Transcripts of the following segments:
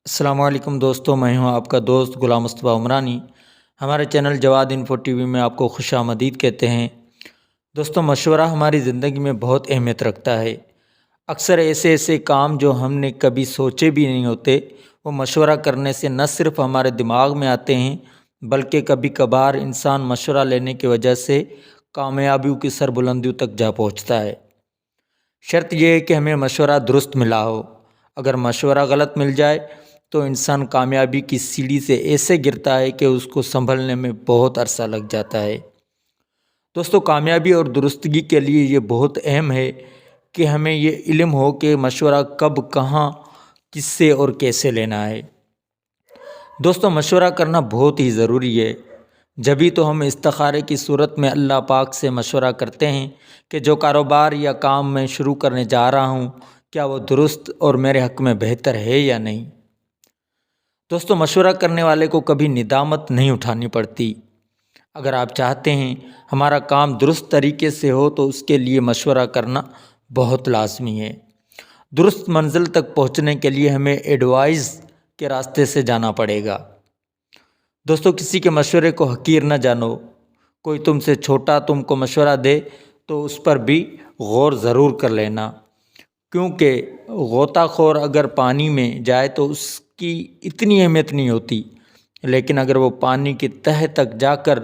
السلام علیکم دوستوں، میں ہوں آپ کا دوست غلام مصطفیٰ عمرانی۔ ہمارے چینل جواد انفو ٹی وی میں آپ کو خوش آمدید کہتے ہیں۔ دوستوں، مشورہ ہماری زندگی میں بہت اہمیت رکھتا ہے۔ اکثر ایسے کام جو ہم نے کبھی سوچے بھی نہیں ہوتے، وہ مشورہ کرنے سے نہ صرف ہمارے دماغ میں آتے ہیں بلکہ کبھی کبھار انسان مشورہ لینے کی وجہ سے کامیابیوں کی سربلندیوں تک جا پہنچتا ہے۔ شرط یہ ہے کہ ہمیں مشورہ درست ملا ہو۔ اگر مشورہ غلط مل جائے تو انسان کامیابی کی سیڑھی سے ایسے گرتا ہے کہ اس کو سنبھلنے میں بہت عرصہ لگ جاتا ہے۔ دوستو، کامیابی اور درستگی کے لیے یہ بہت اہم ہے کہ ہمیں یہ علم ہو کہ مشورہ کب، کہاں، کس سے اور کیسے لینا ہے۔ دوستو، مشورہ کرنا بہت ہی ضروری ہے۔ جبھی تو ہم استخارے کی صورت میں اللہ پاک سے مشورہ کرتے ہیں کہ جو کاروبار یا کام میں شروع کرنے جا رہا ہوں، کیا وہ درست اور میرے حق میں بہتر ہے یا نہیں۔ دوستو، مشورہ کرنے والے کو کبھی ندامت نہیں اٹھانی پڑتی۔ اگر آپ چاہتے ہیں ہمارا کام درست طریقے سے ہو تو اس کے لیے مشورہ کرنا بہت لازمی ہے۔ درست منزل تک پہنچنے کے لیے ہمیں ایڈوائز کے راستے سے جانا پڑے گا۔ دوستو، کسی کے مشورے کو حقیر نہ جانو۔ کوئی تم سے چھوٹا تم کو مشورہ دے تو اس پر بھی غور ضرور کر لینا، کیونکہ غوطہ خور اگر پانی میں جائے تو اس کی اتنی اہمیت نہیں ہوتی، لیکن اگر وہ پانی کی تہہ تک جا کر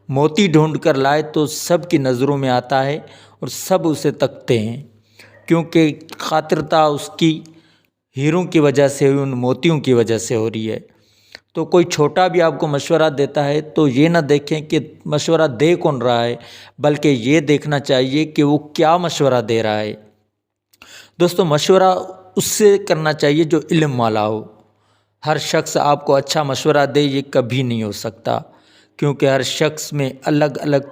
موتی ڈھونڈ کر لائے تو سب کی نظروں میں آتا ہے اور سب اسے تکتے ہیں، کیونکہ خاطرتا اس کی ہیروں کی وجہ سے، ان موتیوں کی وجہ سے ہو رہی ہے۔ تو کوئی چھوٹا بھی آپ کو مشورہ دیتا ہے تو یہ نہ دیکھیں کہ مشورہ دے کون رہا ہے، بلکہ یہ دیکھنا چاہیے کہ وہ کیا مشورہ دے رہا ہے۔ دوستو، مشورہ اس سے کرنا چاہیے جو علم والا ہو۔ ہر شخص آپ کو اچھا مشورہ دے یہ کبھی نہیں ہو سکتا، کیونکہ ہر شخص میں الگ الگ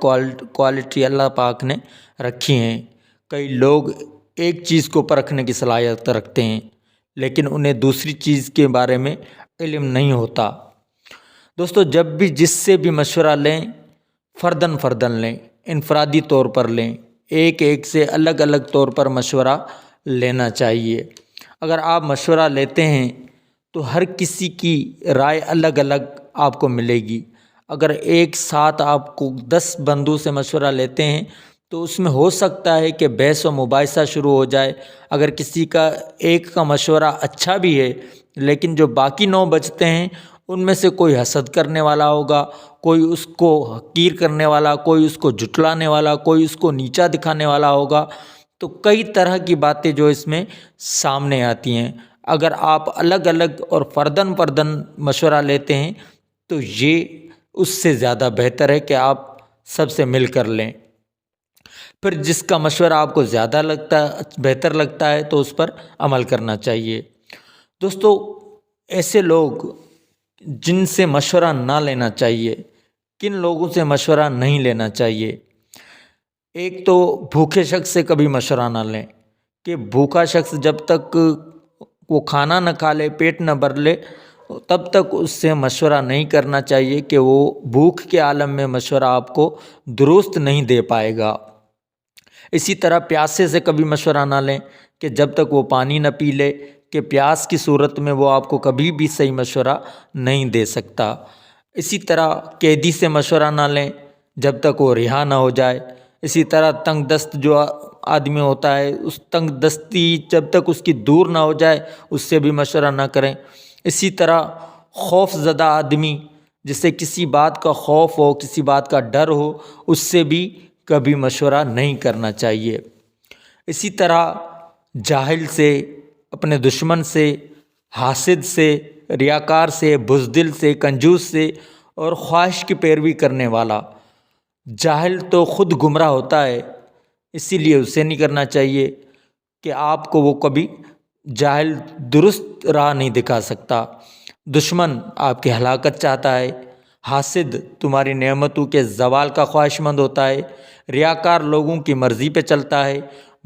کوالٹی اللہ پاک نے رکھی ہیں۔ کئی لوگ ایک چیز کو پرکھنے کی صلاحیت رکھتے ہیں، لیکن انہیں دوسری چیز کے بارے میں علم نہیں ہوتا۔ دوستو، جب بھی جس سے بھی مشورہ لیں، فرداً لیں، انفرادی طور پر لیں، ایک سے الگ الگ طور پر مشورہ لینا چاہیے۔ اگر آپ مشورہ لیتے ہیں تو ہر کسی کی رائے الگ الگ آپ کو ملے گی۔ اگر ایک ساتھ آپ کو 10 بندوں سے مشورہ لیتے ہیں تو اس میں ہو سکتا ہے کہ بحث و مباحثہ شروع ہو جائے۔ اگر کسی کا ایک کا مشورہ اچھا بھی ہے لیکن جو باقی 9 بچتے ہیں ان میں سے کوئی حسد کرنے والا ہوگا، کوئی اس کو حقیر کرنے والا، کوئی اس کو جھٹلانے والا، کوئی اس کو نیچا دکھانے والا ہوگا، تو کئی طرح کی باتیں جو اس میں سامنے آتی ہیں۔ اگر آپ الگ الگ اور فرداً مشورہ لیتے ہیں تو یہ اس سے زیادہ بہتر ہے کہ آپ سب سے مل کر لیں۔ پھر جس کا مشورہ آپ کو زیادہ بہتر لگتا ہے تو اس پر عمل کرنا چاہیے۔ دوستو، ایسے لوگ جن سے مشورہ نہ لینا چاہیے، کن لوگوں سے مشورہ نہیں لینا چاہیے؟ ایک تو بھوکے شخص سے کبھی مشورہ نہ لیں، کہ بھوکا شخص جب تک وہ کھانا نہ کھا لے، پیٹ نہ بھر لے، تب تک اس سے مشورہ نہیں کرنا چاہیے، کہ وہ بھوک کے عالم میں مشورہ آپ کو درست نہیں دے پائے گا۔ اسی طرح پیاسے سے کبھی مشورہ نہ لیں، کہ جب تک وہ پانی نہ پی لے، کہ پیاس کی صورت میں وہ آپ کو کبھی بھی صحیح مشورہ نہیں دے سکتا۔ اسی طرح قیدی سے مشورہ نہ لیں جب تک وہ رہا نہ ہو جائے۔ اسی طرح تنگ دست جو آدمی ہوتا ہے، اس تنگ دستی جب تک اس کی دور نہ ہو جائے اس سے بھی مشورہ نہ کریں۔ اسی طرح خوف زدہ آدمی، جسے کسی بات کا خوف ہو، کسی بات کا ڈر ہو، اس سے بھی کبھی مشورہ نہیں کرنا چاہیے۔ اسی طرح جاہل سے، اپنے دشمن سے، حاسد سے، ریاکار سے، بزدل سے، کنجوس سے اور خواہش کی پیروی کرنے والا۔ جاہل تو خود گمراہ ہوتا ہے، اسی لیے اسے نہیں کرنا چاہیے، کہ آپ کو وہ کبھی جاہل درست راہ نہیں دکھا سکتا۔ دشمن آپ کی ہلاکت چاہتا ہے، حاسد تمہاری نعمتوں کے زوال کا خواہش مند ہوتا ہے، ریاکار لوگوں کی مرضی پہ چلتا ہے،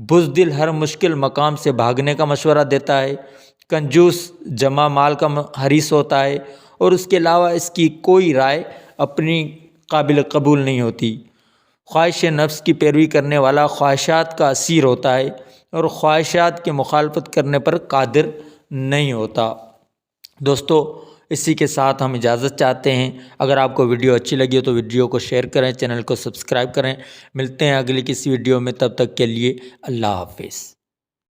بزدل ہر مشکل مقام سے بھاگنے کا مشورہ دیتا ہے، کنجوس جمع مال کا حریص ہوتا ہے، اور اس کے علاوہ اس کی کوئی رائے اپنی قابل قبول نہیں ہوتی۔ خواہش نفس کی پیروی کرنے والا خواہشات کا اسیر ہوتا ہے اور خواہشات کی مخالفت کرنے پر قادر نہیں ہوتا۔ دوستو اسی کے ساتھ ہم اجازت چاہتے ہیں۔ اگر آپ کو ویڈیو اچھی لگی ہو تو ویڈیو کو شیئر کریں، چینل کو سبسکرائب کریں۔ ملتے ہیں اگلی کسی ویڈیو میں، تب تک کے لیے اللہ حافظ۔